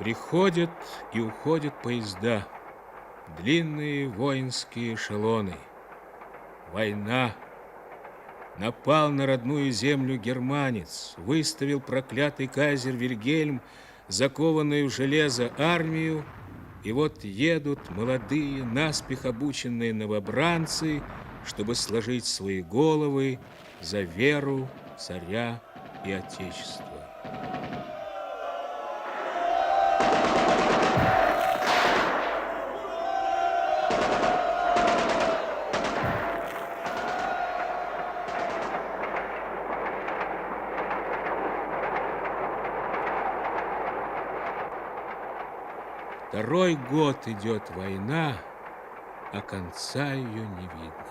Приходят и уходят поезда, длинные воинские эшелоны. Война. Напал на родную землю германец, выставил проклятый кайзер Вильгельм, закованную в железо армию, и вот едут молодые, наспех обученные новобранцы, чтобы сложить свои головы за веру царя и отечества. Второй год идет война, а конца ее не видно.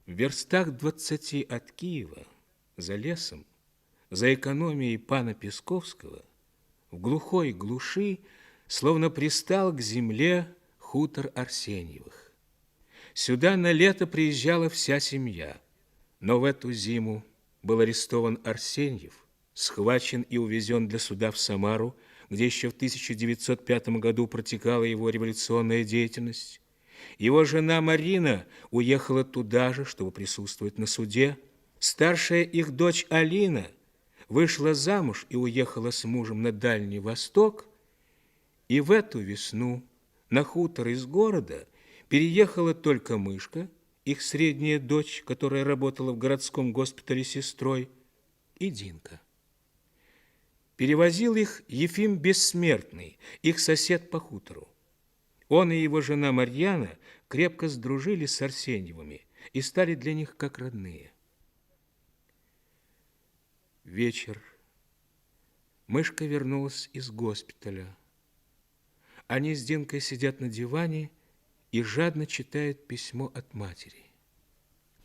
В верстах 20 от Киева, за лесом, за экономией пана Песковского, в глухой глуши, словно пристал к земле хутор Арсеньевых. Сюда на лето приезжала вся семья, но в эту зиму был арестован Арсеньев, схвачен и увезен для суда в Самару, где еще в 1905 году протекала его революционная деятельность. Его жена Марина уехала туда же, чтобы присутствовать на суде. Старшая их дочь Алина вышла замуж и уехала с мужем на Дальний Восток. И в эту весну на хутор из города переехала только Мышка, их средняя дочь, которая работала в городском госпитале сестрой, и Динка. Перевозил их Ефим Бессмертный, их сосед по хутору. Он и его жена Марьяна крепко сдружились с Арсеньевыми и стали для них как родные. Вечер. Мышка вернулась из госпиталя. Они с Динкой сидят на диване и жадно читают письмо от матери.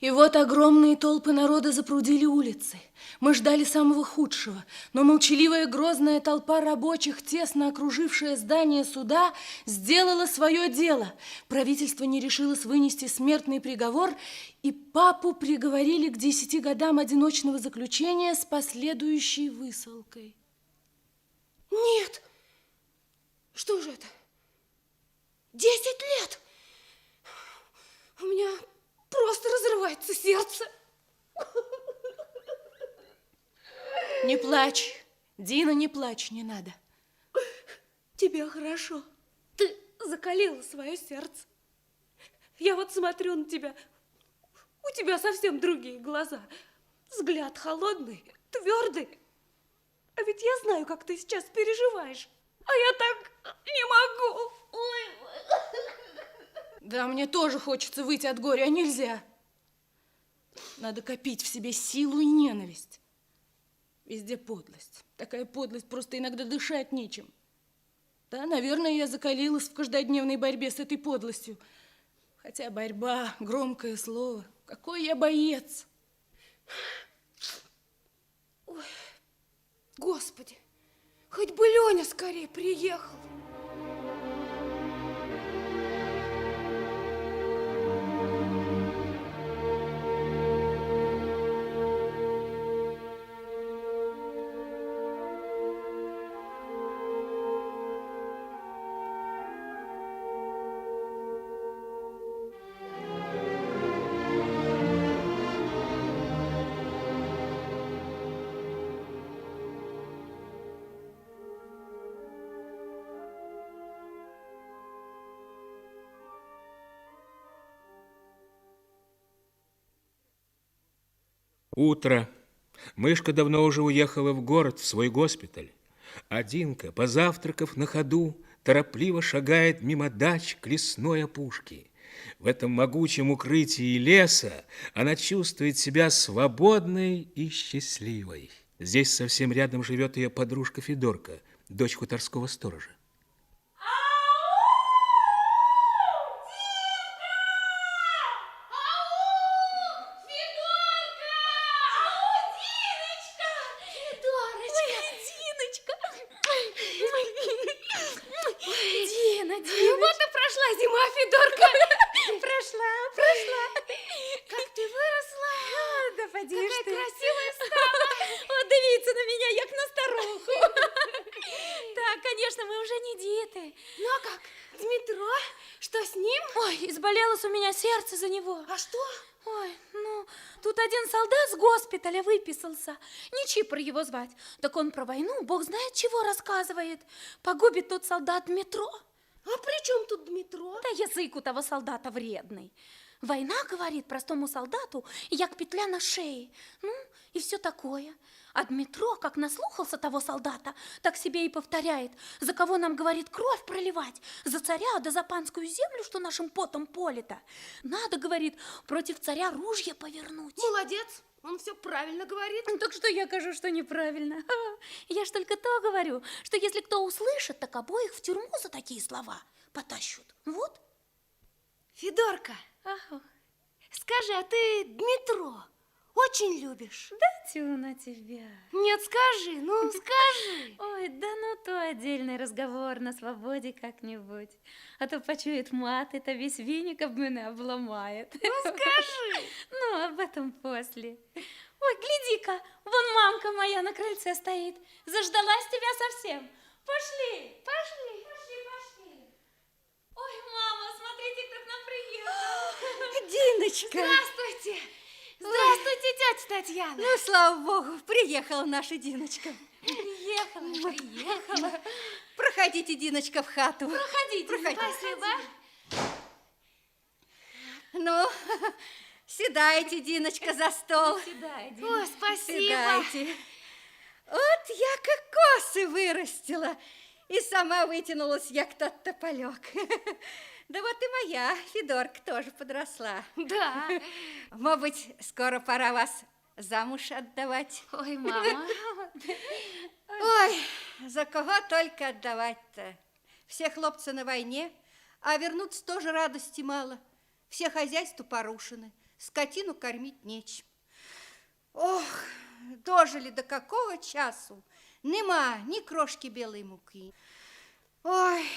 И вот огромные толпы народа запрудили улицы. Мы ждали самого худшего, но молчаливая грозная толпа рабочих, тесно окружившая здание суда, сделала свое дело. Правительство не решилось вынести смертный приговор, и папу приговорили к 10 годам одиночного заключения с последующей высылкой. Нет! Что же это? 10 лет! У меня просто разрывается сердце. Не плачь, Дина, не плачь, не надо. Тебе хорошо. Ты закалила свое сердце. Я вот смотрю на тебя. У тебя совсем другие глаза. Взгляд холодный, твердый. А ведь я знаю, как ты сейчас переживаешь. А я так не могу. Ой. Да, мне тоже хочется выйти от горя, а нельзя. Надо копить в себе силу и ненависть. Везде подлость. Такая подлость, просто иногда дышать нечем. Да, наверное, я закалилась в каждодневной борьбе с этой подлостью. Хотя борьба — громкое слово. Какой я боец! Ой, Господи, хоть бы Леня скорее приехал. Утро. Мышка давно уже уехала в город, в свой госпиталь. А Динка, позавтракав на ходу, торопливо шагает мимо дач к лесной опушке. В этом могучем укрытии леса она чувствует себя свободной и счастливой. Здесь совсем рядом живет ее подружка Федорка, дочь хуторского сторожа. Вот и прошла зима, Федорка. Прошла. как? Дмитро? Что с ним? Ой, изболелось у меня сердце за него. А что? Ой, ну, тут один солдат с госпиталя выписался. Не Чипр его звать. Так он про войну, бог знает чего рассказывает. Погубит тот солдат Дмитро. А при чем тут Дмитро? Да язык у того солдата вредный. Война, говорит, простому солдату, як петля на шее. Ну, и все такое. А Дмитро, как наслухался того солдата, так себе и повторяет. За кого нам, говорит, кровь проливать? За царя, да за панскую землю, что нашим потом полито. Надо, говорит, против царя ружья повернуть. Молодец, он все правильно говорит. Ну, так что я кажу, что неправильно? Я ж только то говорю, что если кто услышит, так обоих в тюрьму за такие слова потащут. Вот. Федорка, Ага. скажи, а ты Дмитро очень любишь? Да тю на тебя. Нет, скажи, ну скажи. Ой, да ну то отдельный разговор на свободе как-нибудь. А то почует мат, это весь веник об меня обломает. Ну скажи. Ну, об этом после. Ой, гляди-ка, вон мамка моя на крыльце стоит. Заждалась тебя совсем. Пошли, пошли, пошли, пошли. Ой, мама, смотрите, кто к нам приехал. Диночка! Здравствуйте. Здравствуйте, тетя Татьяна. Ну, слава богу, приехала наша Диночка. Приехала. Проходите, Диночка, в хату. Проходите, спасибо. Ну, седайте, Диночка, за стол. Седай, О, спасибо. Седайте. Вот я кокосы вырастила и сама вытянулась, як тот тополек. Да вот и моя Федорка тоже подросла. Да. Может быть, скоро пора вас замуж отдавать. Ой, мама. Ой, за кого только отдавать-то? Все хлопцы на войне, а вернуться тоже радости мало. Все хозяйства порушены, скотину кормить нечем. Ох, дожили до какого часу? Нема ни крошки белой муки. Ой,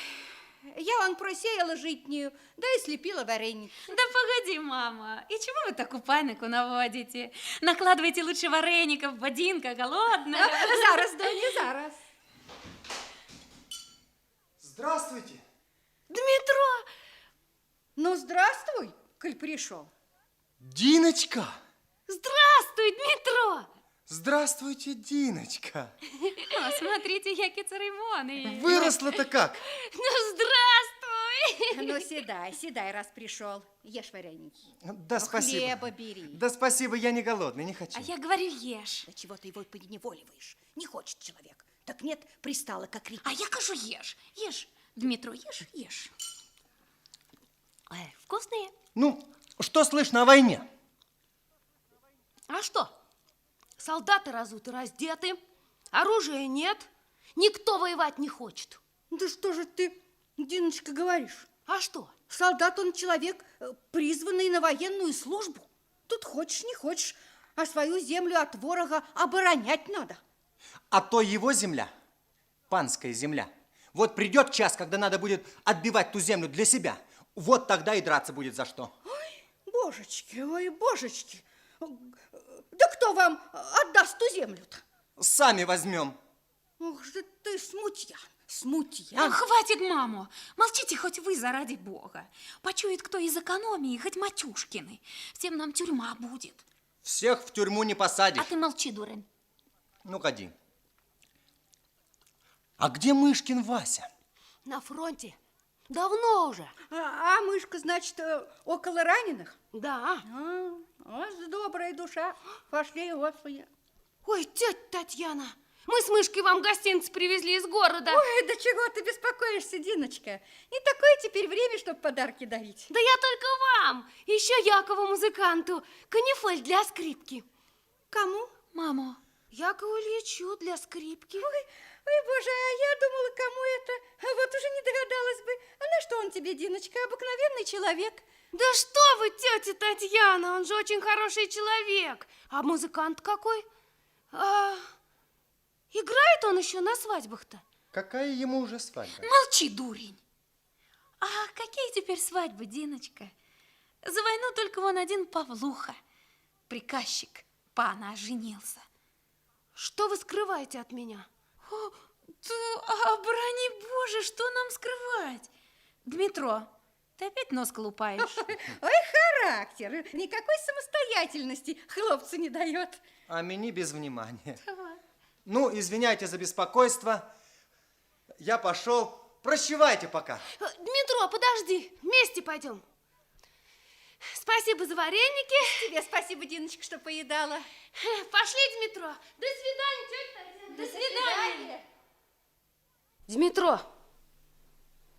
я вон просеяла житнюю, да и слепила вареник. Да погоди, мама, и чему вы такую панику наводите? Накладывайте лучше вареников, бодинка голодная. Зараз, Доня, зараз. Здравствуйте. Дмитро. Ну, здравствуй, коль пришел. Диночка. Здравствуй, Дмитро. Здравствуйте, Диночка. О, смотрите, яки церемоны. Выросла-то как? Ну, здравствуй. Ну, седай, седай, раз пришел. Ешь вареники. Да, Ну, спасибо. хлеба бери. Да, спасибо, я не голодный, не хочу. А я говорю, ешь. Да чего ты его поневоливаешь? Не хочет человек. Так нет, пристала, как река. А я кажу, ешь, ешь. Дмитро, ешь, ешь. Вкусные. Ну, что слышно о войне? А что? Солдаты разуты, раздеты, оружия нет, никто воевать не хочет. Да что же ты, Диночка, говоришь? А что? Солдат он человек, призванный на военную службу. Тут хочешь, не хочешь, а свою землю от ворога оборонять надо. А то его земля, панская земля. Вот придет час, когда надо будет отбивать ту землю для себя. Вот тогда и драться будет за что. Божечки, ой, божечки. Да кто вам отдаст ту землю-то? Сами возьмем. Ох же ты смутьян, смутьян. Хватит, маму. Молчите хоть вы, заради бога. Почует кто из экономии, хоть Матюшкины. Всем нам тюрьма будет. Всех в тюрьму не посадишь. А ты молчи, дурень. Ну, ходи. А где Мышкин Вася? На фронте. Давно уже. А мышка, значит, около раненых? Да. Вот добрая душа. Пошли его свои. Ой, тетя Татьяна, мы с Мышкой вам гостинцы привезли из города. Ой, да чего ты беспокоишься, Диночка? Не такое теперь время, чтобы подарки дарить. Да я только вам, еще Якову музыканту, канифоль для скрипки. Кому? Мама. Якову Ильичу для скрипки. Ой, боже, а я думала, кому это? А вот уже не догадалась бы. А на что он тебе, Диночка, обыкновенный человек? Да что вы, тетя Татьяна, он же очень хороший человек. А музыкант какой? Играет он еще на свадьбах-то? Какая ему уже свадьба? Молчи, дурень. А какие теперь свадьбы, Диночка? За войну только вон один Павлуха, приказчик пана, женился. Что вы скрываете от меня? О, да, оборони Боже, что нам скрывать? Дмитро, ты опять нос колупаешь? Ой, характер, никакой самостоятельности хлопцу не дает. А мне без внимания. Ну, извиняйте за беспокойство. Я пошел. Прощавайте пока. Дмитро, подожди, вместе пойдем. Спасибо за вареники. Тебе спасибо, Диночка, что поедала. Пошли, Дмитро. До свидания, тетя Татьяна. До свидания. Дмитро,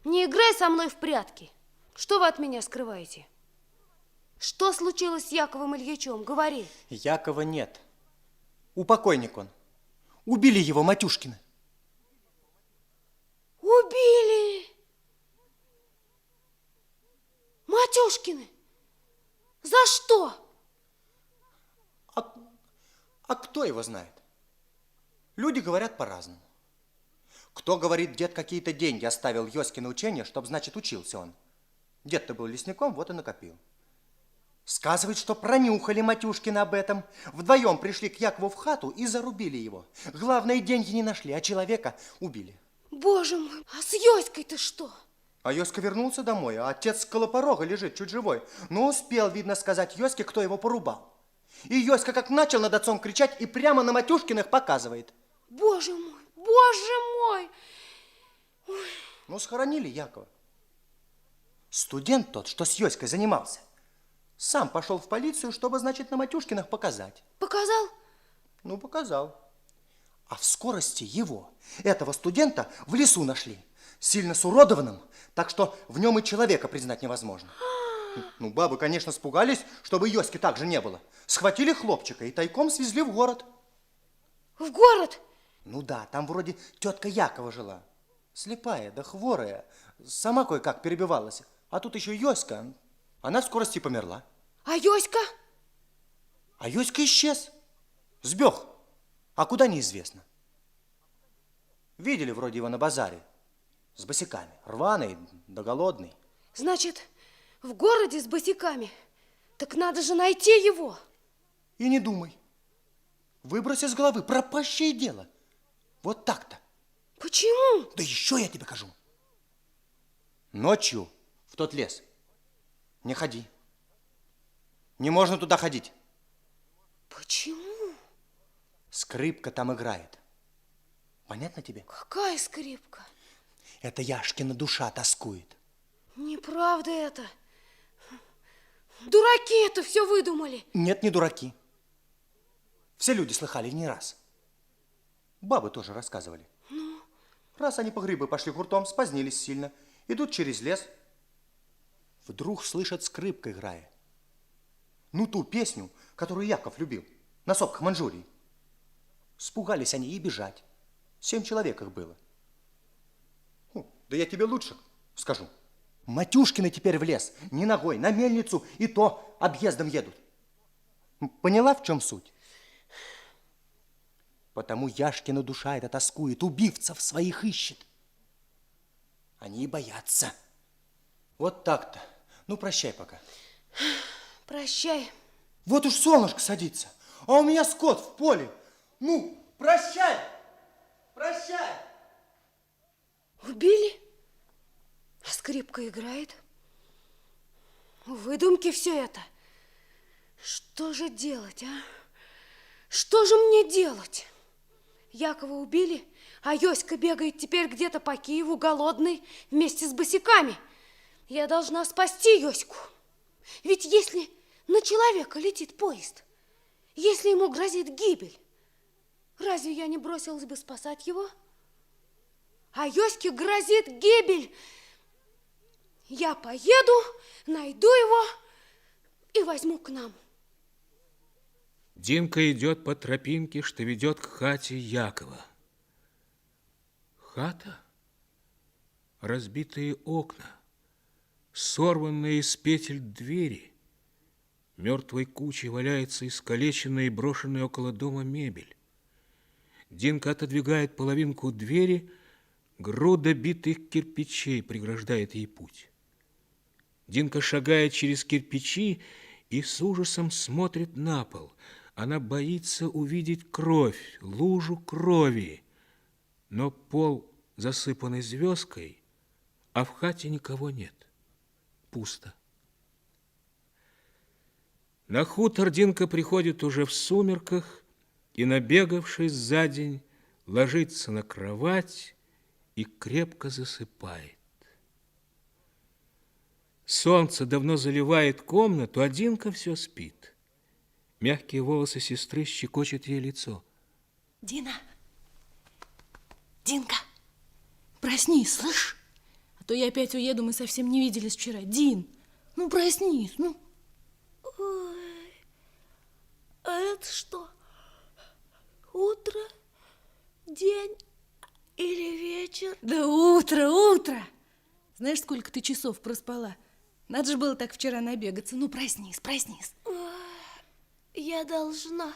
не играй со мной в прятки. Что вы от меня скрываете? Что случилось с Яковом Ильичем? Говори. Якова нет. Упокойник он. Убили его Матюшкины. Убили! Матюшкины! За что? А кто его знает? Люди говорят по-разному. Кто говорит, дед какие-то деньги оставил Йоське на учение, чтоб, значит, учился он. Дед-то был лесником, вот и накопил. Сказывает, что пронюхали Матюшкины об этом. Вдвоем пришли к Якову в хату и зарубили его. Главное, деньги не нашли, а человека убили. Боже мой, а с Йоськой-то что? А Йоська вернулся домой, а отец около порога лежит, чуть живой. Но успел, видно, сказать Йоське, кто его порубал. И Йоська как начал над отцом кричать и прямо на Матюшкиных показывает. Боже мой, боже мой! Ну, схоронили Якова. Студент тот, что с Йоськой занимался, сам пошел в полицию, чтобы, значит, на Матюшкиных показать. Показал? Ну, показал. А в скорости его, этого студента, в лесу нашли. Сильно суродованным, так что в нем и человека признать невозможно. Ну, бабы, конечно, испугались, чтобы Йоськи так же не было. Схватили хлопчика и тайком свезли в город. В город? Ну да, там вроде тетка Якова жила. Слепая, да хворая. Сама кое-как перебивалась. А тут еще Йоська. Она в скорости померла. А Йоська? А Йоська исчез. Сбег. А куда неизвестно. Видели вроде его на базаре. С босиками. Рваный да голодный. Значит, в городе с босиками. Так надо же найти его. И не думай. Выбрось из головы пропащее дело. Вот так-то. Почему? Да еще я тебе скажу. Ночью в тот лес не ходи. Не можно туда ходить. Почему? Скрипка там играет. Понятно тебе? Какая скрипка? Это Яшкина душа тоскует. Неправда это. Дураки это все выдумали. Нет, не дураки. Все люди слыхали не раз. Бабы тоже рассказывали. Раз они по грибы пошли хуртом, спозднились сильно. Идут через лес. Вдруг слышат, скрипка играет. Ну, ту песню, которую Яков любил. На сопках Манчжурии. Спугались они и бежать. 7 человек их было. Да я тебе лучше скажу. Матюшкины теперь в лес. Не ногой, на мельницу, и то объездом едут. Поняла, в чем суть? Потому Яшкина душа эта тоскует, убивцев своих ищет. Они и боятся. Вот так-то. Ну, прощай пока. Прощай. Вот уж солнышко садится, а у меня скот в поле. Ну, прощай! Прощай! Убили? А скрипка играет? Выдумки все это. Что же делать, а? Что же мне делать? Якова убили, а Йоська бегает теперь где-то по Киеву голодный вместе с босиками. Я должна спасти Йоську. Ведь если на человека летит поезд, если ему грозит гибель, разве я не бросилась бы спасать его? А Йоське грозит гибель. Я поеду, найду его и возьму к нам. Динка идет по тропинке, что ведет к хате Якова. Хата, разбитые окна, сорванные из петель двери, мертвой кучей валяется искалеченная и брошенная около дома мебель. Динка отодвигает половинку двери, груда битых кирпичей преграждает ей путь. Динка шагает через кирпичи и с ужасом смотрит на пол. Она боится увидеть кровь, лужу крови. Но пол, засыпанный звездкой, а в хате никого нет. Пусто. На хутор Динка приходит уже в сумерках и, набегавшись за день, ложится на кровать и крепко засыпает. Солнце давно заливает комнату, а Динка все спит. Мягкие волосы сестры щекочут ей лицо. Дина! Динка! Проснись, слышь? А то я опять уеду, мы совсем не виделись вчера. Дин, ну проснись, ну. Ой, а это что? Утро? День или вечер? Да утро, утро! Знаешь, сколько ты часов проспала? Надо же было так вчера набегаться. Ну, проснись, проснись. Я должна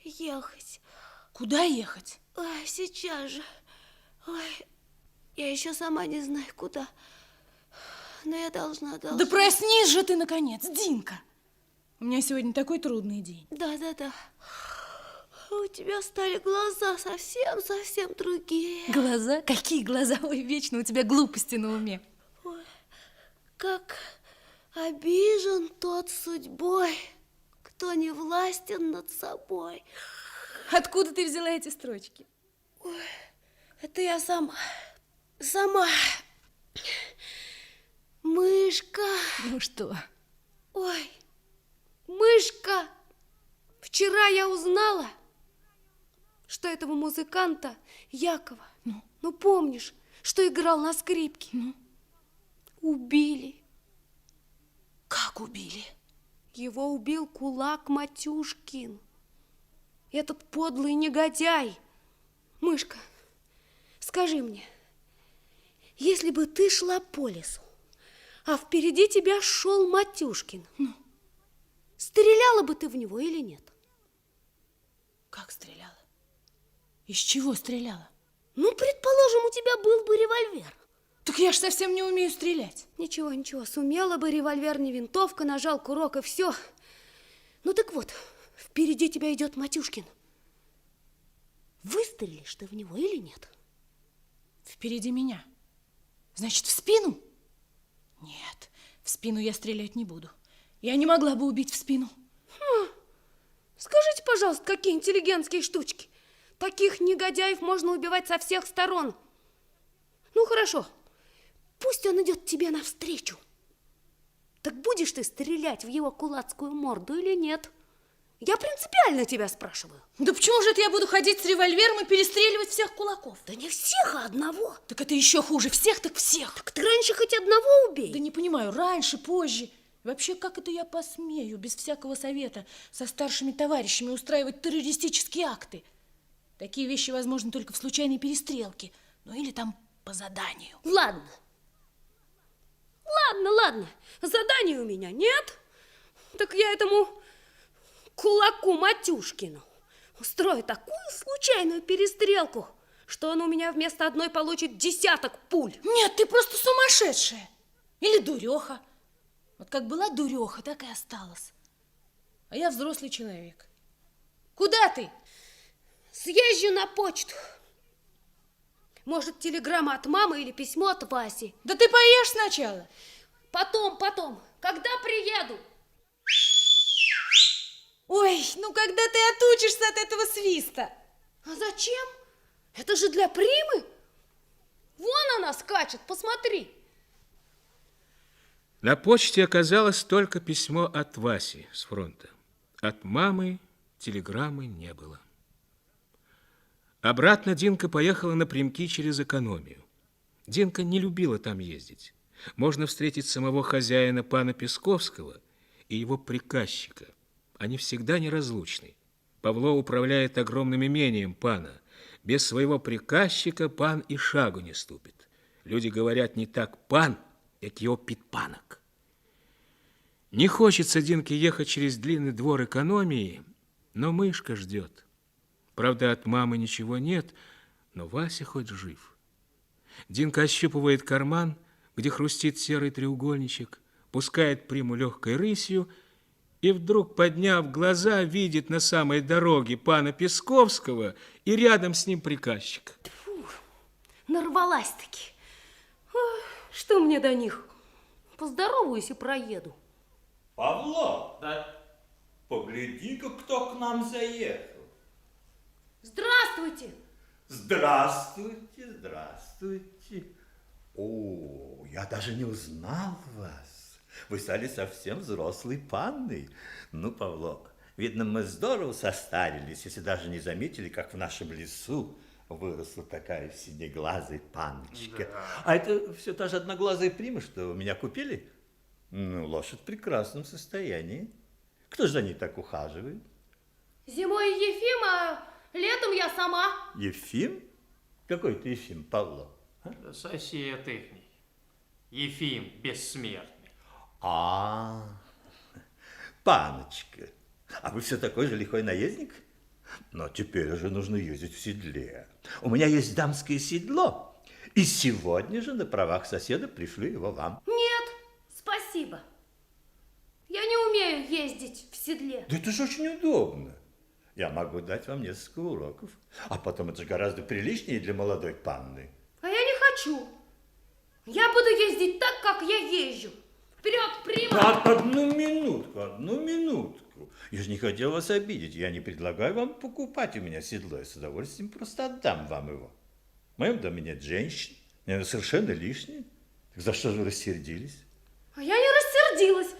ехать. Куда ехать? Ой, сейчас же. Ой, я еще сама не знаю, куда. Но я должна. Да проснись же ты, наконец, Динка. У меня сегодня такой трудный день. Да. У тебя стали глаза совсем другие. Глаза? Какие глаза? Ой, вечно у тебя глупости на уме. Ой, как обижен тот судьбой, кто не властен над собой. Откуда ты взяла эти строчки? Ой, это я сама. Мышка. Ну что? Ой, мышка. Вчера я узнала, что этого музыканта Якова, ну помнишь, что играл на скрипке, убили. Как убили? Его убил кулак Матюшкин. Этот подлый негодяй. Мышка, скажи мне, если бы ты шла по лесу, а впереди тебя шел Матюшкин, стреляла бы ты в него или нет? Как стреляла? Из чего стреляла? Ну, предположим, у тебя был бы револьвер. Так я ж совсем не умею стрелять. Ничего, сумела бы револьвер, не винтовка, нажал курок и все. Ну так вот, впереди тебя идет Матюшкин. Выстрелишь ты в него или нет? Впереди меня. Значит, в спину? Нет, в спину я стрелять не буду. Я не могла бы убить в спину. Скажите, пожалуйста, какие интеллигентские штучки. Таких негодяев можно убивать со всех сторон. Ну, хорошо. Пусть он идет тебе навстречу. Так будешь ты стрелять в его кулацкую морду или нет? Я принципиально тебя спрашиваю. Да почему же это я буду ходить с револьвером и перестреливать всех кулаков? Да не всех, а одного. Так это еще хуже. Всех так всех. Так ты раньше хоть одного убей. Да не понимаю, раньше, позже. Вообще, как это я посмею без всякого совета со старшими товарищами устраивать террористические акты? Такие вещи возможны только в случайной перестрелке. Ну или там по заданию. Ладно. Заданий у меня нет. Так я этому кулаку Матюшкину устрою такую случайную перестрелку, что он у меня вместо одной получит 10 пуль. Нет, ты просто сумасшедшая. Или дуреха. Вот как была дуреха, так и осталась. А я взрослый человек. Куда ты? Съезжу на почту. Может, телеграмма от мамы или письмо от Васи. Да ты поешь сначала. Потом, когда приеду. Ой, ну когда ты отучишься от этого свиста? А зачем? Это же для Примы. Вон она скачет, посмотри. На почте оказалось только письмо от Васи с фронта. От мамы телеграммы не было. Обратно Динка поехала напрямки через экономию. Динка не любила там ездить. Можно встретить самого хозяина пана Песковского и его приказчика. Они всегда неразлучны. Павло управляет огромным имением пана. Без своего приказчика пан и шагу не ступит. Люди говорят не так пан, как его підпанок. Не хочется Динке ехать через длинный двор экономии, но мышка ждет. Правда, от мамы ничего нет, но Вася хоть жив. Динка ощупывает карман, где хрустит серый треугольничек, пускает Приму легкой рысью и вдруг, подняв глаза, видит на самой дороге пана Песковского и рядом с ним приказчика. Нарвалась-таки. Что мне до них? Поздороваюсь и проеду. Павло, да погляди-ка, кто к нам заехал. Здравствуйте! Здравствуйте, здравствуйте. О, я даже не узнал вас. Вы стали совсем взрослой панной. Ну, Павло, видно, мы здорово состарились, если даже не заметили, как в нашем лесу выросла такая синеглазая панночка. Да. А это все та же одноглазая прима, что у меня купили? Ну, лошадь в прекрасном состоянии. Кто же за ней так ухаживает? Зимой Ефим, а летом я сама. Ефим? Какой ты Ефим, Павло? Да сосед ихний. Ефим бессмертный. Паночка, а вы все такой же лихой наездник? Но теперь уже нужно ездить в седле. У меня есть дамское седло, и сегодня же на правах соседа пришлю его вам. Нет, спасибо. Я не умею ездить в седле. Да это же очень удобно. Я могу дать вам несколько уроков, а потом это же гораздо приличнее для молодой панны. А я не хочу. Я буду ездить так, как я езжу. Вперед, прима! Одну минутку. Я же не хотел вас обидеть. Я не предлагаю вам покупать у меня седло. Я с удовольствием просто отдам вам его. В моем доме нет женщин. Мне совершенно лишнее. Так за что же вы рассердились? А я не рассердилась.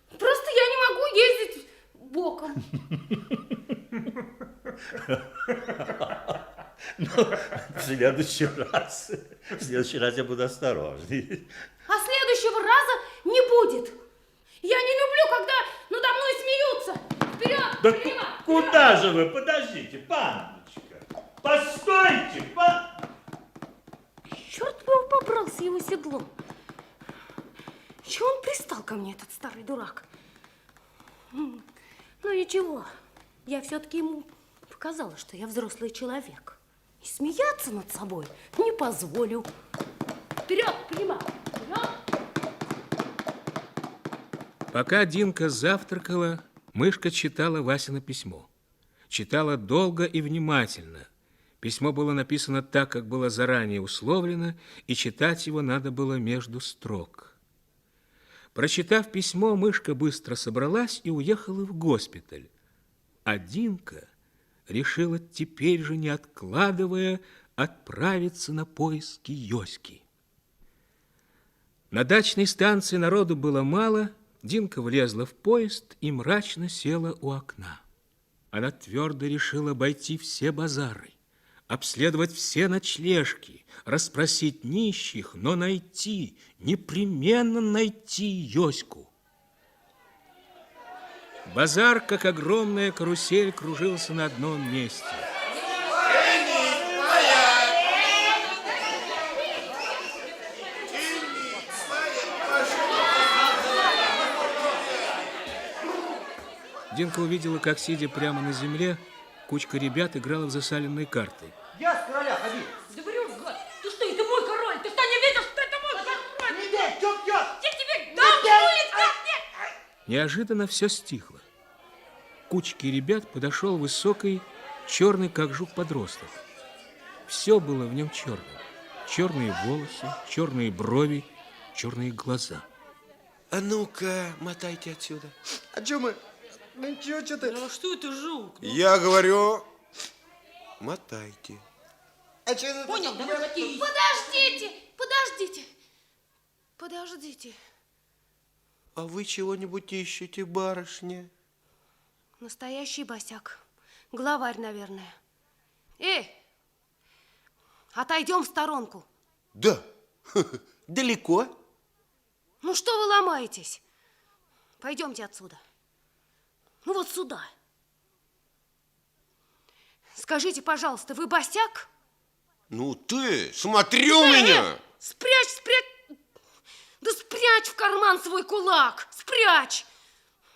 Просто я не могу ездить боком. Ну, в следующий раз я буду осторожней. А следующего раза не будет. Я не люблю, когда надо мной смеются. Вперед, Да прима! куда же вы? Подождите, панночка. Постойте, Черт бы его побрал с его седлом. Чего он пристал ко мне, этот старый дурак? Ну, ничего. Я все-таки ему показала, что я взрослый человек. И смеяться над собой не позволю. Вперед, прима! Вперед! Пока Динка завтракала, мышка читала Васино письмо. Читала долго и внимательно. Письмо было написано так, как было заранее условлено, и читать его надо было между строк. Прочитав письмо, мышка быстро собралась и уехала в госпиталь. А Динка решила теперь же, не откладывая, отправиться на поиски Йоськи. На дачной станции народу было мало. Динка влезла в поезд и мрачно села у окна. Она твердо решила обойти все базары, обследовать все ночлежки, расспросить нищих, но найти, непременно найти Йоську. Базар, как огромная карусель, кружился на одном месте. Динка увидела, как, сидя прямо на земле, кучка ребят играла в засаленные карты. Я с короля ходил. Да врешь, гад! Ты что, это мой король? Ты что, не видишь, что это мой король? Не дай, чё пьёт? Я тебе дам будет, как нет! Неожиданно все стихло. К кучке ребят подошел высокий, черный, как жук, подросток. Все было в нем черным. Черные волосы, черные брови, черные глаза. А ну-ка, мотайте отсюда. А чё мы? Ну чё ты? Ну что это жук? Я говорю, мотайте. А чё это? Понял, давай катись. Подождите. А вы чего-нибудь ищете, барышня? Настоящий босяк. Главарь, наверное. Эй, отойдем в сторонку. Да. Далеко? Ну что вы ломаетесь? Пойдемте отсюда. Ну вот сюда. Скажите, пожалуйста, вы босяк? Ну ты, смотри у меня. Спрячь! Да спрячь в карман свой кулак! Спрячь!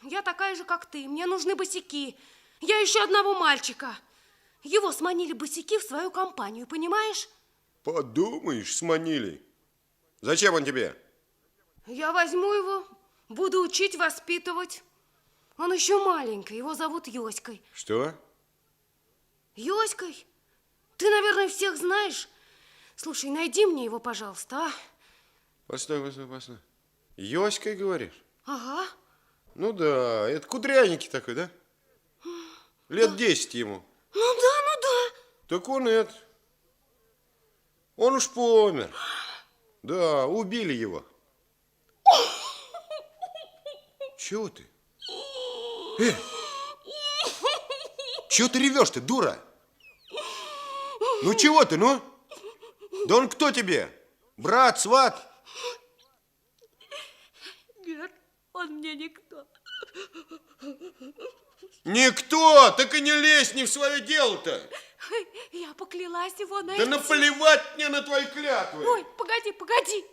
Я такая же, как ты. Мне нужны босяки. Я ищу одного мальчика. Его сманили босяки в свою компанию, понимаешь? Подумаешь, сманили. Зачем он тебе? Я возьму его, буду учить, воспитывать. Он еще маленький, его зовут Йоськой. Что? Йоськой? Ты, наверное, всех знаешь. Слушай, найди мне его, пожалуйста, а? Постой. Йоськой, говоришь? Ага. Ну да, это кудряненький такой, да? Лет 10 ему. Ну да. Так он это... Он уж помер. Да, убили его. Чего ты? Чего ты ревешь-то, дура? Ну чего ты, ну? Да он кто тебе? Брат, сват? Нет, он мне никто. Никто! Так и не лезь не в свое дело-то! Я поклялась его Да найти. наплевать мне на твои клятвы! Ой, погоди.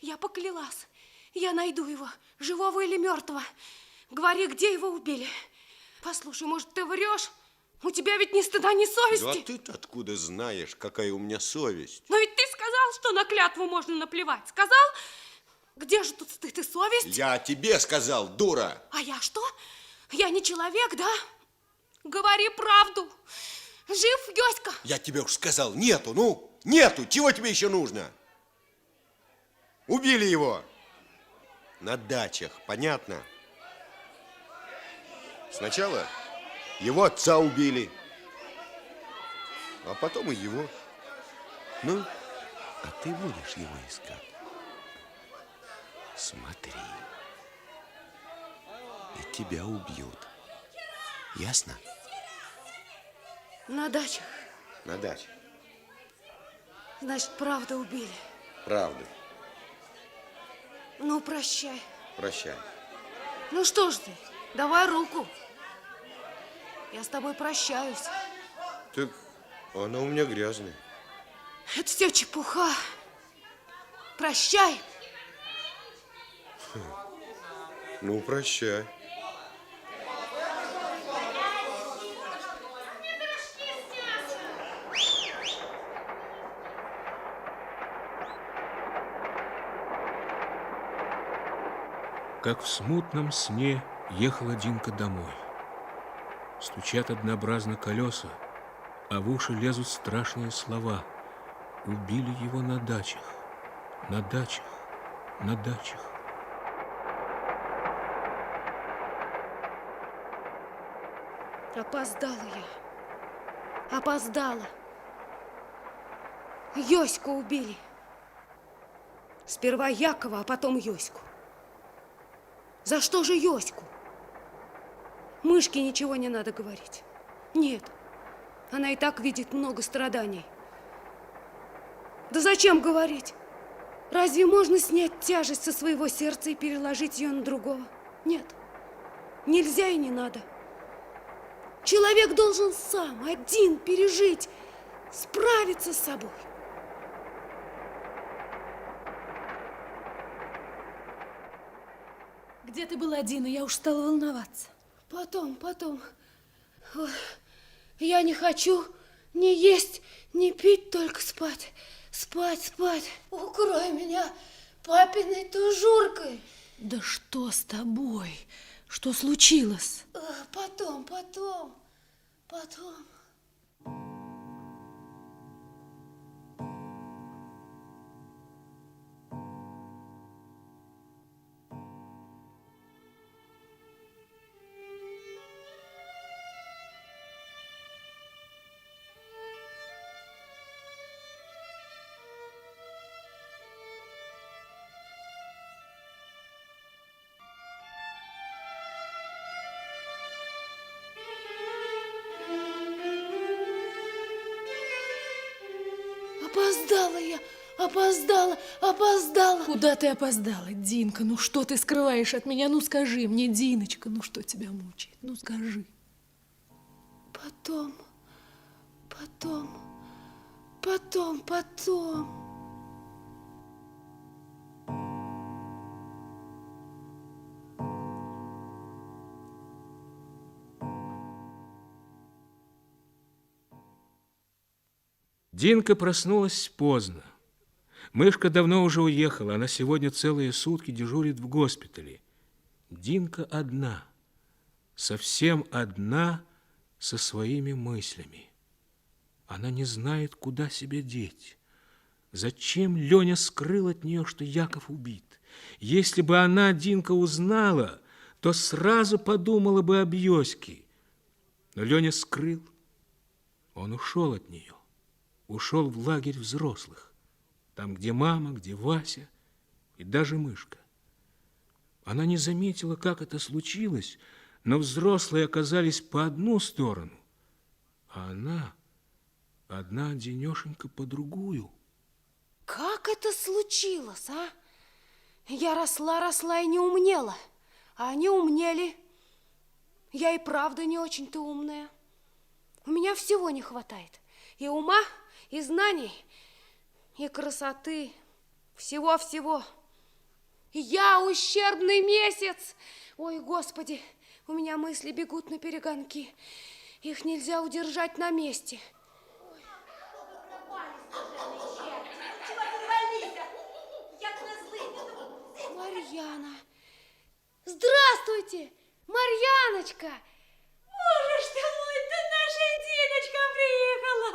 Я поклялась. Я найду его, живого или мертвого. Говори, где его убили. Послушай, может, ты врешь? У тебя ведь ни стыда, ни Да совести. ты-то откуда знаешь, какая у меня совесть? Но ведь ты сказал, что на клятву можно наплевать. Сказал? Где же тут стыд и совесть? Я тебе сказал, дура! А я что? Я не человек, да? Говори правду. Жив Йоська? Я тебе уж сказал, нету, чего тебе еще нужно? Убили его на дачах, понятно? Сначала его отца убили, а потом и его. Ну, а ты будешь его искать. Смотри, и тебя убьют. Ясно? На дачах. На даче. Значит, правда убили. Правда. Ну, прощай. Прощай. Ну что ж ты, давай руку. Я с тобой прощаюсь. Так она у меня грязная. Это все чепуха. Прощай. Ну, прощай. Как в смутном сне ехала Динка домой. Стучат однообразно колеса, а в уши лезут страшные слова. Убили его на дачах, на дачах, на дачах. Опоздала я. Опоздала. Йоську убили. Сперва Якова, а потом Йоську. За что же Йоську? Мышке ничего не надо говорить. Нет, она и так видит много страданий. Да зачем говорить? Разве можно снять тяжесть со своего сердца и переложить ее на другого? Нет, нельзя и не надо. Человек должен сам, один, пережить, справиться с собой. Где ты был один, и я уж стала волноваться. Потом. Ой, я не хочу ни есть, ни пить, только спать. Спать. Укрой меня папиной тужуркой. Да что с тобой? Что случилось? Потом. Опоздала я, опоздала. Куда ты опоздала, Динка? Ну что ты скрываешь от меня? Ну скажи мне, Диночка, ну что тебя мучает? Ну скажи. Потом. Динка проснулась поздно. Мышка давно уже уехала, она сегодня целые сутки дежурит в госпитале. Динка одна, совсем одна со своими мыслями. Она не знает, куда себя деть. Зачем Леня скрыл от нее, что Яков убит? Если бы она, Динка, узнала, то сразу подумала бы об Йоське. Но Леня скрыл. Он ушел от нее. Ушел в лагерь взрослых. Там, где мама, где Вася и даже Мышка. Она не заметила, как это случилось, но взрослые оказались по одну сторону, а она одна-одинешенька по другую. Как это случилось, а? Я росла и не умнела, а они умнели. Я и правда не очень-то умная. У меня всего не хватает. И ума, и знаний, и красоты. Всего-всего. И я ущербный месяц. Ой, Господи, у меня мысли бегут на перегонки. Их нельзя удержать на месте. Марьяна. Здравствуйте, Марьяночка. Боже ж ты мой, ты наша Диночка приехала.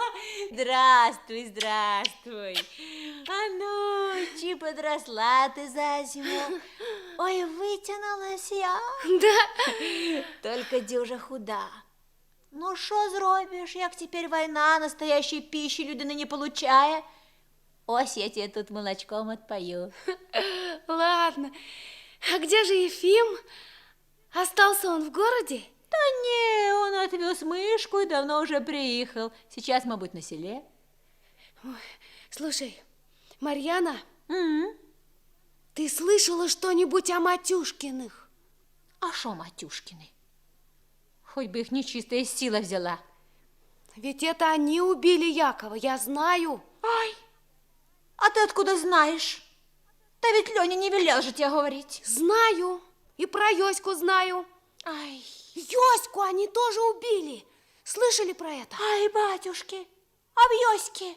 Здравствуй, здравствуй. А ночи подросла ты за зиму. Ой, вытянулась я. Да. Только дюжа худа. Ну, що зробиш, як теперь война, настоящей пищи людина не получая? Ось я тебе тут молочком отпою. Ладно. А где же Ефим? Остался он в городе? Да не, он отвез Мышку и давно уже приехал. Сейчас, мабуть, на селе. Ой, слушай, Марьяна, М? ты слышала что-нибудь о Матюшкиных? А шо Матюшкины? Хоть бы их нечистая сила взяла. Ведь это они убили Якова, я знаю. Ай, а ты откуда знаешь? Да ведь Леня не велел же тебе говорить. Знаю. И про Йоську знаю. Ай, Йоську они тоже убили. Слышали про это? ай, батюшки, а в Йоське?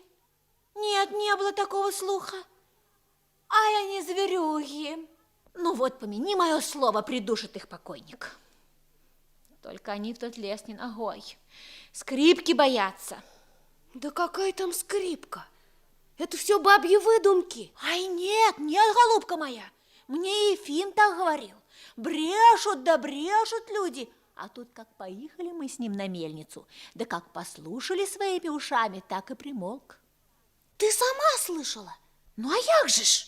Нет, не было такого слуха. Ай, они зверюги. Ну вот, помяни мое слово, придушит их покойник. Только они в тот лес не ногой. Скрипки боятся. Да какая там скрипка? Это все бабьи выдумки. Ай, нет, нет, голубка моя. Мне Ефим так говорил. Брешут, да брешут люди. А тут как поехали мы с ним на мельницу, да как послушали своими ушами, так и примолк. Ты сама слышала? Ну а як же ж?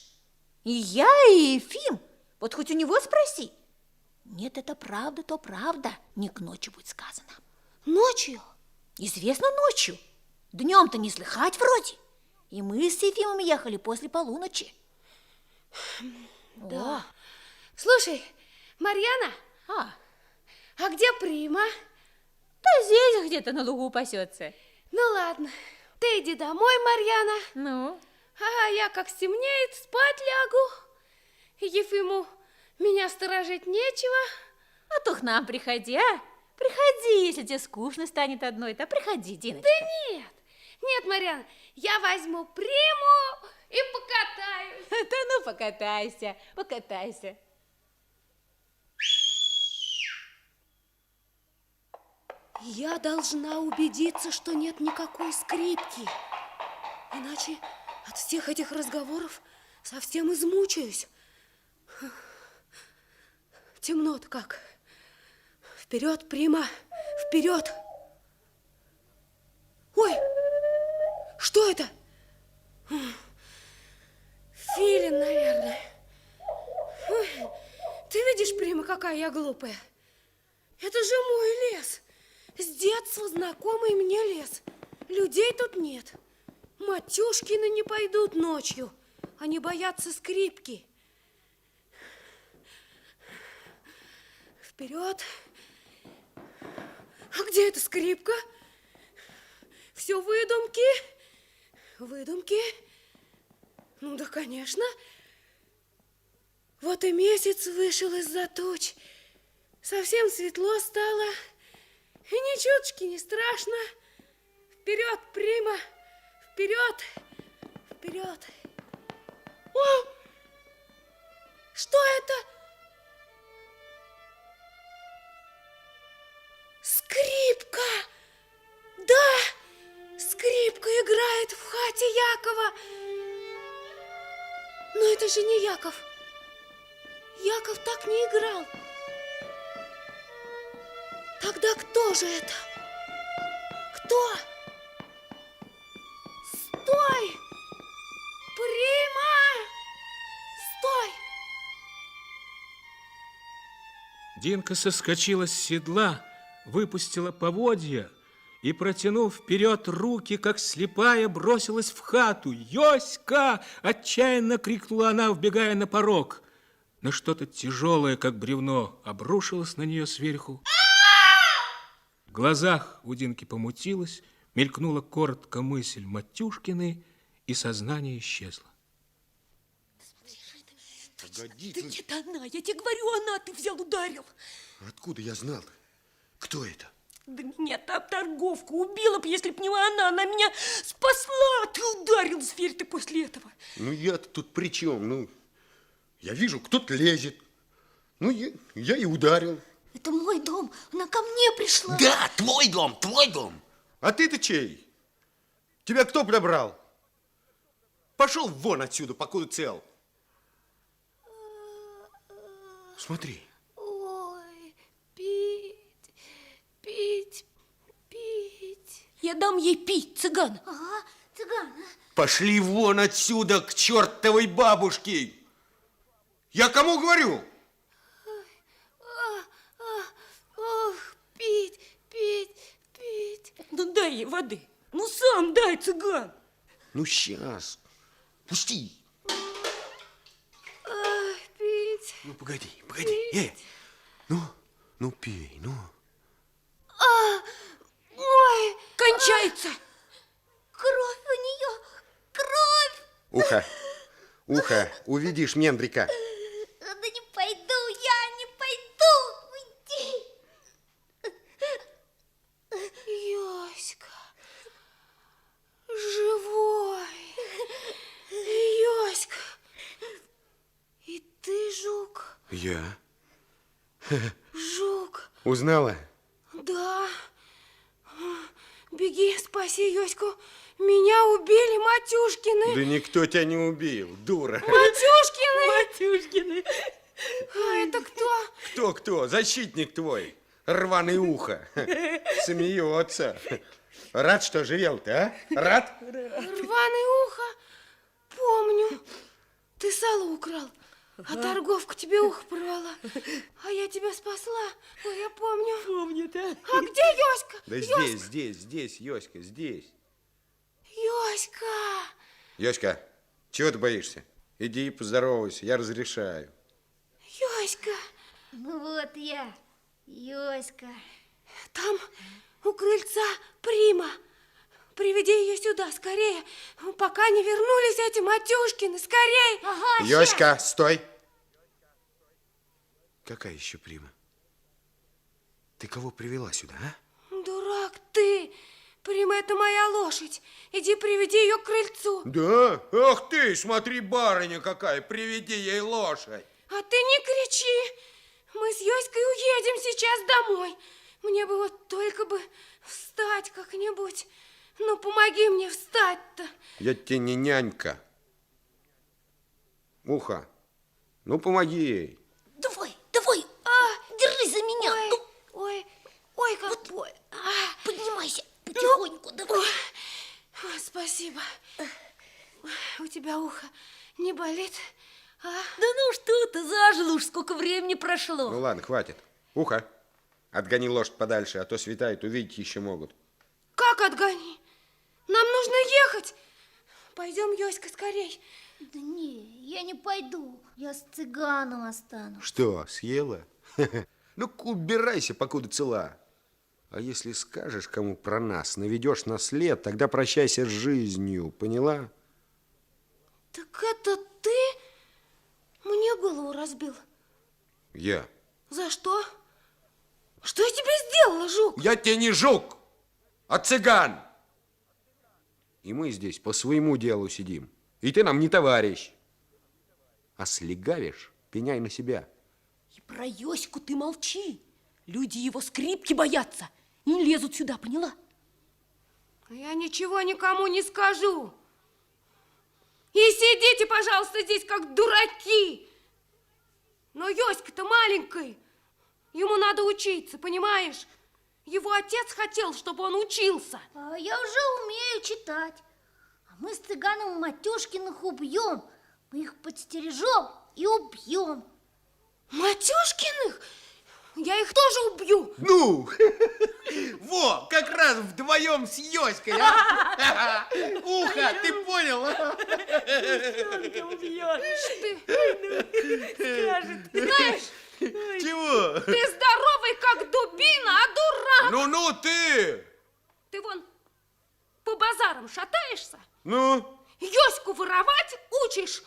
И я, и Ефим. Вот хоть у него спроси. Нет, это правда, то правда. Не к ночи будет сказано. Ночью? Известно, ночью. Днем-то не слыхать вроде. И мы с Ефимом ехали после полуночи. Да. Слушай, Марьяна, а где Прима? Да здесь где-то на лугу пасется. Ну ладно, ты иди домой, Марьяна. Ну? А я как стемнеет, спать лягу. Ефиму меня сторожить нечего. А то к нам приходи, а? Приходи, если тебе скучно станет одной-то. Приходи, Диночка. Да нет, Марьяна, я возьму Приму и покатаюсь. Да ну покатайся, покатайся. Я должна убедиться, что нет никакой скрипки. Иначе от всех этих разговоров совсем измучаюсь. Темно-то как. Вперед, Прима, вперед! Ой, что это? Филин, наверное. Ой, ты видишь, Прима, какая я глупая? Это же мой лес. С детства знакомый мне лес. Людей тут нет. Матюшкины не пойдут ночью. Они боятся скрипки. Вперед. А где эта скрипка? Все выдумки. Выдумки. Ну да, конечно. Вот и месяц вышел из-за туч. Совсем светло стало. И ни чуточки не страшно. Вперед, Прима. Вперед. Вперед. О! Что это? Скрипка! Да, скрипка играет в хате Якова. Но это же не Яков. Яков так не играл. Тогда кто же это? Кто? Стой! Прима! Стой! Динка соскочила с седла, выпустила поводья и, протянув вперед руки, как слепая, бросилась в хату. «Йоська!» – отчаянно крикнула она, вбегая на порог. Но что-то тяжелое, как бревно, обрушилось на нее сверху. В глазах у Динки помутилось, мелькнула коротко мысль Матюшкины, и сознание исчезло. Погоди, Да нет, она, я тебе говорю, она, ты взял, ударил. откуда я знал? Кто это? Да меня там торговка убила бы, если б не она меня спасла. Ты ударил зверь ты после этого. Ну, я-то тут при чем? Ну, я вижу, кто-то лезет. Ну, я и ударил. Это мой дом, она ко мне пришла. Да, твой дом, твой дом. А ты-то чей? Тебя кто подобрал? Пошел вон отсюда, покуда цел. Смотри. Ой, пить, пить, пить. Я дам ей пить, цыган. Ага, цыган. Пошли вон отсюда к чертовой бабушке. Я кому говорю? Ох, пить, пить, пить. Ну дай ей воды. Ну сам дай, цыган. Ну, сейчас. Пусти. Ах, пить. Ну, погоди. Ну, пей, ну. Ой, кончается. Кровь у нее, кровь. Ухо, увидишь мендрика. Да не пойду, я не пойду. Уйди. Йоська, живой. Йоська, и ты жук, Я? жук. Узнала? Да. Беги, спаси Йоську. Меня убили Матюшкины. Да никто тебя не убил, дура. Матюшкины. Матюшкины. А это кто? Кто? Защитник твой. Рваное ухо. Смеется. Рад, что живел-то, а? Рад? Рваное ухо. Помню. Ты сало украл, а торговка тебе ухо порвала. А я тебя спасла. Ой, я помню. Помню, да. А где Йоська? Да здесь, Йоська, здесь. Йоська. Йоська, чего ты боишься? Иди и поздоровайся, я разрешаю. Йоська. Ну вот я, Йоська. Там у крыльца Прима. Приведи ее сюда, скорее, пока не вернулись эти Матюшкины, скорее. Ага, Йоська, стой! Какая еще Прима? Ты кого привела сюда, а? Дурак ты. Прима, это моя лошадь. Иди приведи ее к крыльцу. Да? Ах ты, смотри, барыня какая, приведи ей лошадь. А ты не кричи. Мы с Йоськой уедем сейчас домой. Мне бы вот только бы встать как-нибудь. Ну, помоги мне встать-то. Я тебе не нянька. Ухо, ну помоги ей. давай, держись за меня. Ой, Ну, ой, как больно. поднимайся потихоньку, давай. Ой, спасибо. У тебя ухо не болит? А? Да ну что ты, зажил уж, сколько времени прошло. Ну ладно, хватит. Ухо, отгони лошадь подальше, а то светает, увидеть еще могут. Как отгони? Нам нужно ехать. Пойдем, Йоська, скорей. Да не, я не пойду. Я с цыганом останусь. Что, съела? Ну, убирайся, покуда цела. А если скажешь кому про нас, наведешь на след, тогда прощайся с жизнью, поняла? Так это ты мне голову разбил? Я. За что? Что я тебе сделала, жук? Я тебе не жук, а цыган. И мы здесь по своему делу сидим. И ты нам не товарищ. А слегавишь, пеняй на себя. И про Йоську ты молчи. Люди его скрипки боятся и не лезут сюда, поняла? Я ничего никому не скажу. И сидите, пожалуйста, здесь, как дураки. Но Йоська-то маленький. Ему надо учиться, понимаешь? Его отец хотел, чтобы он учился. А я уже умею читать. А мы с цыганом Матюшкиных убьем. Мы их подстережем и убьем. Матюшкиных? Я их тоже убью. Ну, во, как раз вдвоем с Йоськой, а? Уха, ты понял? Знаешь, Чего? ты здоровый, как дубина, а дурак. Ну, ты! Ты вон по базарам шатаешься, Ну? Йоську воровать учишь,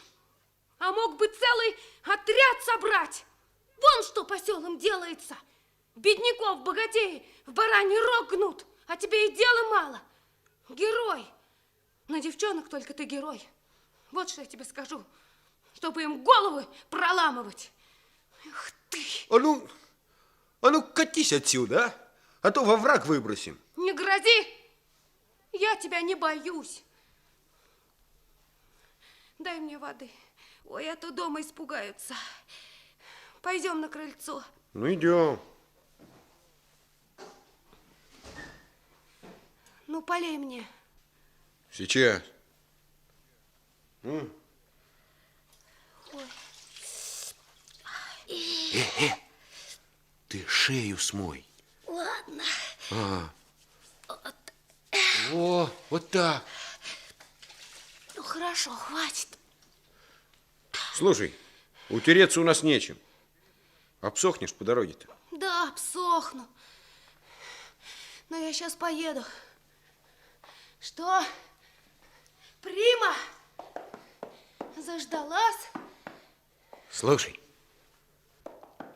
а мог бы целый отряд собрать. Вон что по селам делается. Бедняков богатеи в бараний рог гнут, а тебе и дела мало. Герой. На девчонок только ты герой. Вот что я тебе скажу, чтобы им головы проламывать. Эх ты! А ну, катись отсюда, а то во враг выбросим. Не грози! Я тебя не боюсь. Дай мне воды. Ой, а то дома испугаются. Пойдем на крыльцо. Ну, идем. Ну, полей мне. Сейчас. Ты шею смой. Ладно. О, вот так. Ну, хорошо, хватит. Слушай, утереться у нас нечем. Обсохнешь по дороге-то. Да, обсохну. Но я сейчас поеду. Что? Прима? Заждалась? Слушай,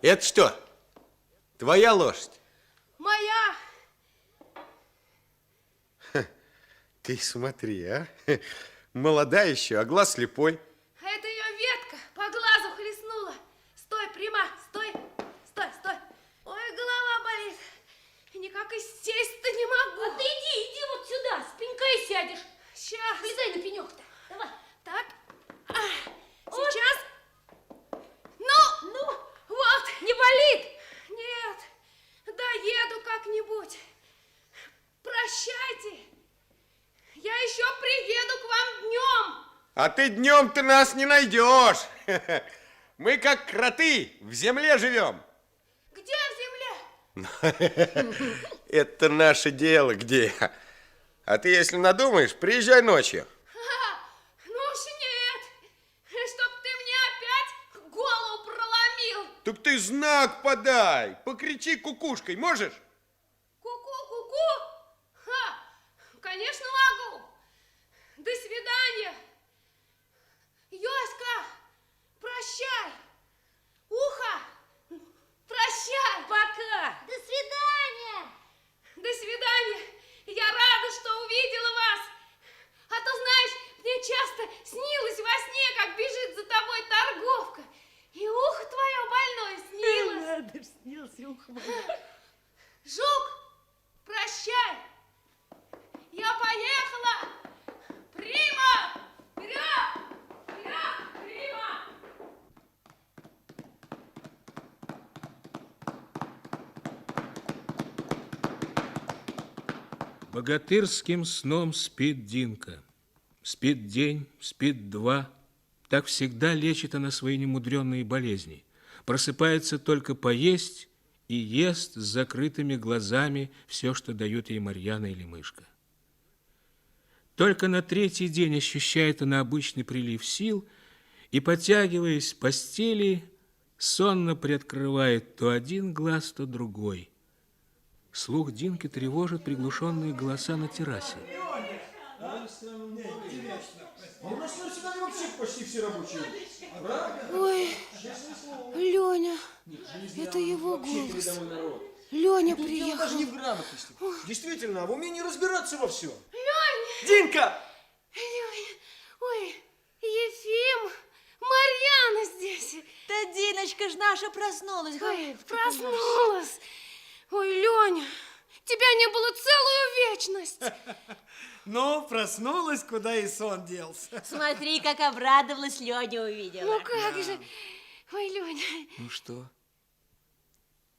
это что? Твоя лошадь? Моя. Ты смотри, а? Молодая еще, а глаз слепой. А это ее ветка по глазу хлестнула. Стой, Прима, стой. Стой, стой. Ой, голова болит. Никак и сесть-то не могу. А ты иди вот сюда, с пенькой сядешь. Сейчас. Слезай на пенек-то. Давай. Так. Сейчас. Ну, вот. Не болит? Нет, доеду как-нибудь. Прощайте. Я еще приеду к вам днем. А ты днем-то нас не найдешь. Мы как кроты в земле живем. Где в земле? Это наше дело, где. А ты, если надумаешь, приезжай ночью. Ну уж нет. Чтоб ты мне опять голову проломил. Так ты знак подай. Покричи кукушкой, можешь? Ку-ку-ку-ку. Ха, конечно могу. До свидания. Йоська, прощай. Ухо, прощай. Пока. До свидания. До свидания. Я рада, что увидела вас. А то, знаешь, мне часто снилось во сне, как бежит за тобой торговка. И ухо твое больное снилось. Надо ж, снился ухо мое. Жук, прощай. Я поехала. Прима! Вперед! Вперед! Прима! Богатырским сном спит Динка. Спит день, спит два. Так всегда лечит она свои немудренные болезни. Просыпается только поесть и ест с закрытыми глазами все, что дают ей Марьяна или мышка. Только на третий день ощущает она обычный прилив сил и, потягиваясь в постели, сонно приоткрывает то один глаз, то другой. Слух Динки тревожит приглушенные голоса на террасе. Ой, Леня, это его голос. Леня приехал. Даже не в грамотности. Действительно, в умении разбираться во всем. Леня! Динка! Леня! Ой, Ефим! Марьяна здесь! Да Диночка ж наша проснулась, Ой, голубчик. проснулась! Ой, Леня, тебя не было целую вечность! Ну, проснулась, куда и сон делся. Смотри, как обрадовалась, Леня увидела. Ну как же, ой, Леня. Ну что,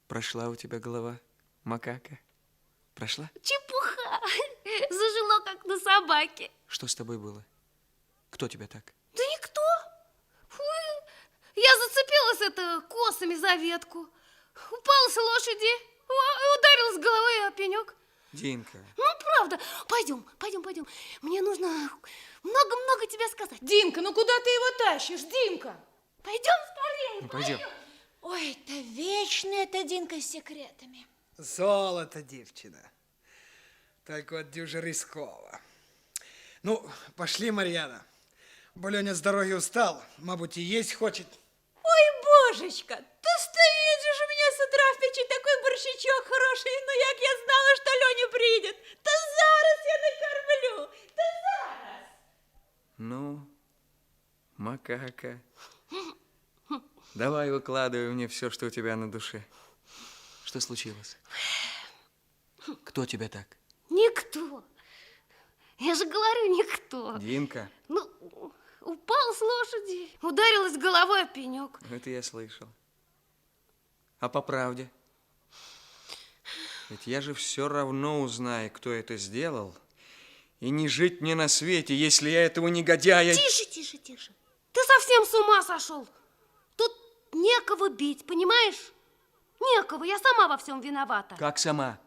прошла у тебя голова, макака? Прошла? Чепуха. Зажило, как на собаке. Что с тобой было? Кто тебя так? Да никто. Фу, я зацепилась косами за ветку. Упала с лошади и ударилась головой о пенек. Динка. Ну, правда. Пойдем. Мне нужно много-много тебе сказать. Динка, ну куда ты его тащишь, Динка? Пойдем скорее. Ну, пойдем. Ой, это вечная эта Динка с секретами. Золото, девчина. Только вот дюже рисково. Ну, пошли, Марьяна. Бо Леня с дороги устал, мабуть, и есть хочет. Ой, божечка, то стоит же ж у меня с утра в печи такой борщичок хороший, ну як я знала, что Леня придет, то зараз я накормлю, то зараз. Ну, макака, давай выкладывай мне все, что у тебя на душе. Что случилось? Кто тебя так? Никто. Я же говорю, никто. Динка. Ну, упал с лошади, ударилась головой о пенек. Это я слышал. А по правде? Ведь я же все равно узнаю, кто это сделал. И не жить мне на свете, если я этого негодяя... Тише. Ты совсем с ума сошел. Тут некого бить, понимаешь? Некого, я сама во всем виновата. Как сама?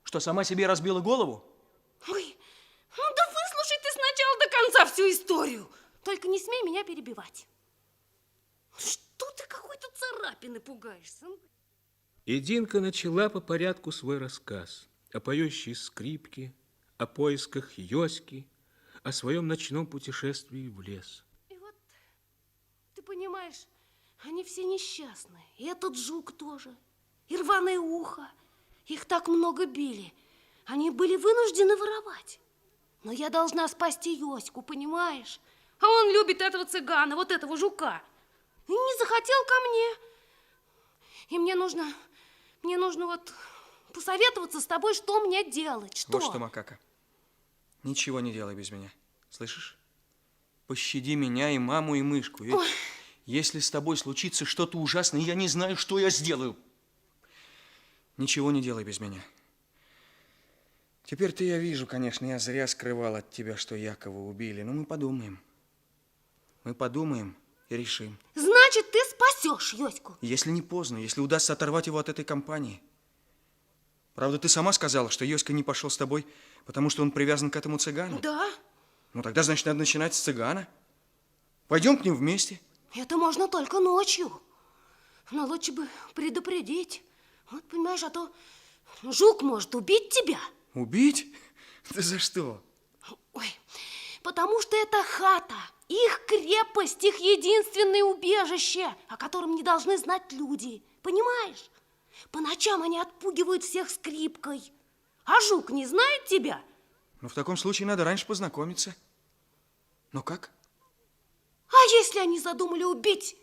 Что, сама себе разбила голову? Ой, ну да выслушай ты сначала до конца всю историю. Только не смей меня перебивать. Что ты какой-то царапины пугаешься? И Динка начала по порядку свой рассказ о поющей скрипке, о поисках Йоськи, о своем ночном путешествии в лес. И вот, ты понимаешь, они все несчастные. И этот жук тоже, и рваное ухо. Их так много били. Они были вынуждены воровать. Но я должна спасти Йоську, понимаешь? А он любит этого цыгана, вот этого жука. И не захотел ко мне. И мне нужно вот посоветоваться с тобой, что мне делать. Что? Вот что, макака, ничего не делай без меня, слышишь? Пощади меня и маму, и мышку. Ведь если с тобой случится что-то ужасное, я не знаю, что я сделаю. Ничего не делай без меня. Теперь-то я вижу, конечно, я зря скрывал от тебя, что Якова убили. Но мы подумаем. Мы подумаем и решим. Значит, ты спасешь Йоську. Если не поздно, если удастся оторвать его от этой компании. Правда, ты сама сказала, что Йоська не пошел с тобой, потому что он привязан к этому цыгану. Да. Ну тогда, значит, надо начинать с цыгана. Пойдем к ним вместе. Это можно только ночью. Но лучше бы предупредить. Вот, понимаешь, а то жук может убить тебя. Убить? Да за что? Ой, потому что это хата, их крепость, их единственное убежище, о котором не должны знать люди. Понимаешь? По ночам они отпугивают всех скрипкой. А жук не знает тебя? Ну, в таком случае надо раньше познакомиться. Ну как? А если они задумали убить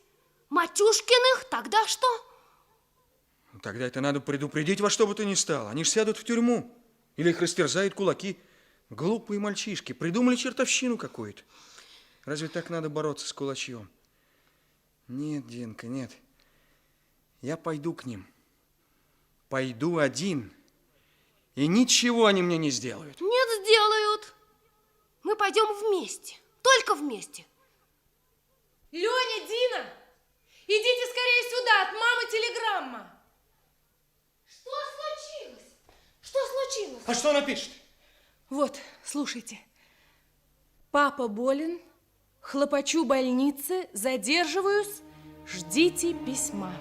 Матюшкиных, тогда что? Тогда это надо предупредить во что бы то ни стало. Они же сядут в тюрьму. Или их растерзают кулаки. Глупые мальчишки. Придумали чертовщину какую-то. Разве так надо бороться с кулачьем? Нет, Динка, нет. Я пойду к ним. Пойду один. И ничего они мне не сделают. Нет, сделают. Мы пойдем вместе. Только вместе. Леня, Дина, идите скорее сюда, от мамы телеграмма. Что случилось? Что случилось? А что она пишет? Вот, слушайте. Папа болен, хлопочу больницы, задерживаюсь, ждите письма.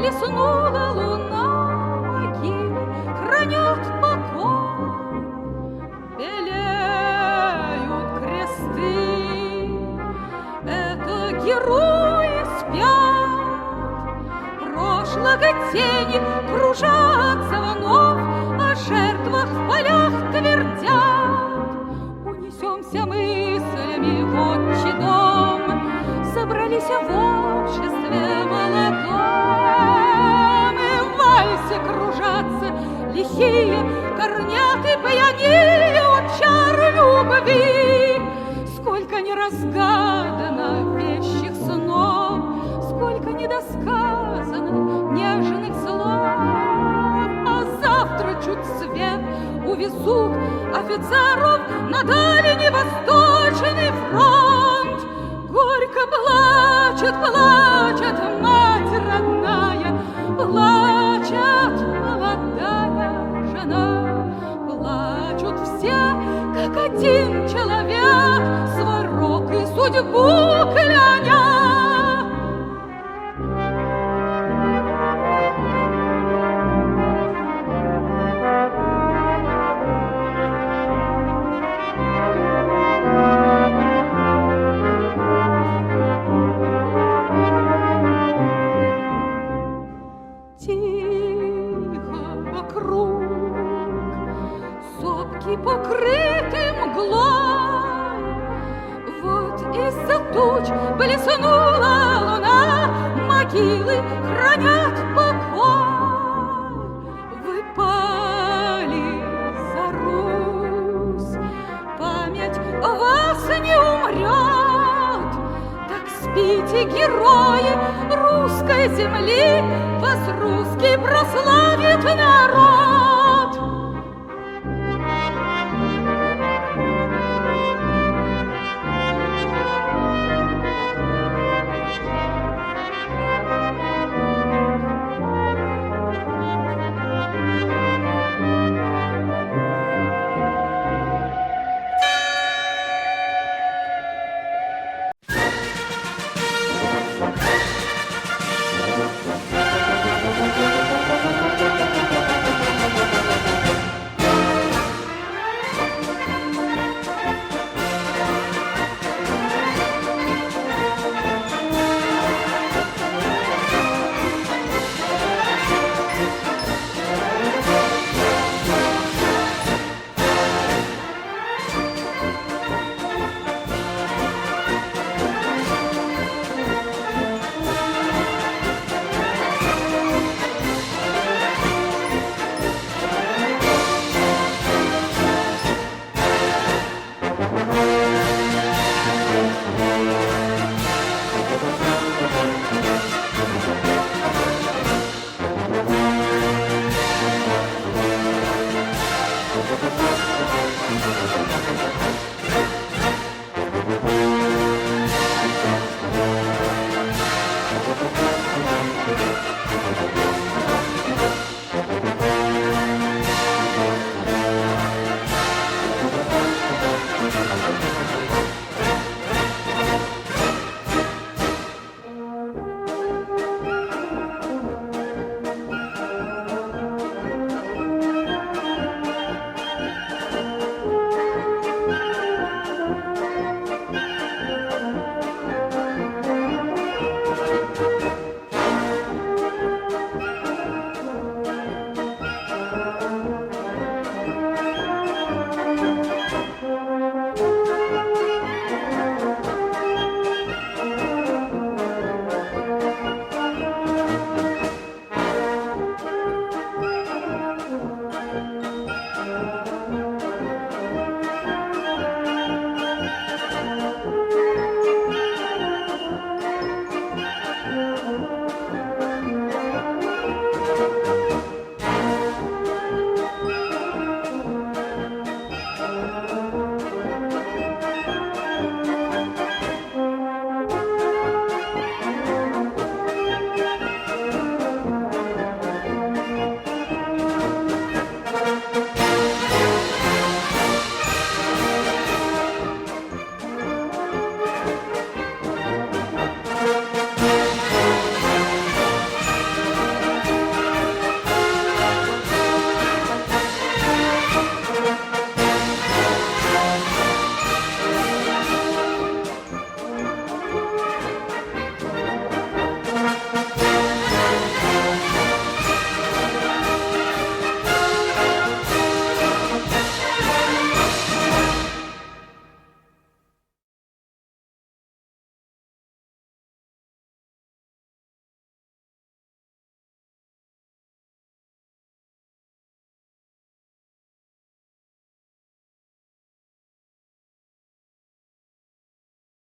блеснула луна, могилы хранят покой. Белеют кресты, это герои спят. Прошлого тени кружатся вновь, о жертвах в полях твердят. Унесемся мыслями в отчий дом, собрались в обществе молодом, и в вальсе кружатся лихие корняты пьянее от чар любви. Сколько неразгадано вещих снов, сколько недосказано нежных слов. А завтра чуть свет увезут офицеров на дальний восточный фронт. Горько плачет, плачет мать родная, плачет молодая жена. Плачут все, как один человек, сварог и судьбу кляня. Покрыты мглой, вот из-за туч блеснула луна, могилы хранят покой. Вы пали за Русь, память о вас не умрет. Так спите, герои русской земли, вас русский прославит народ.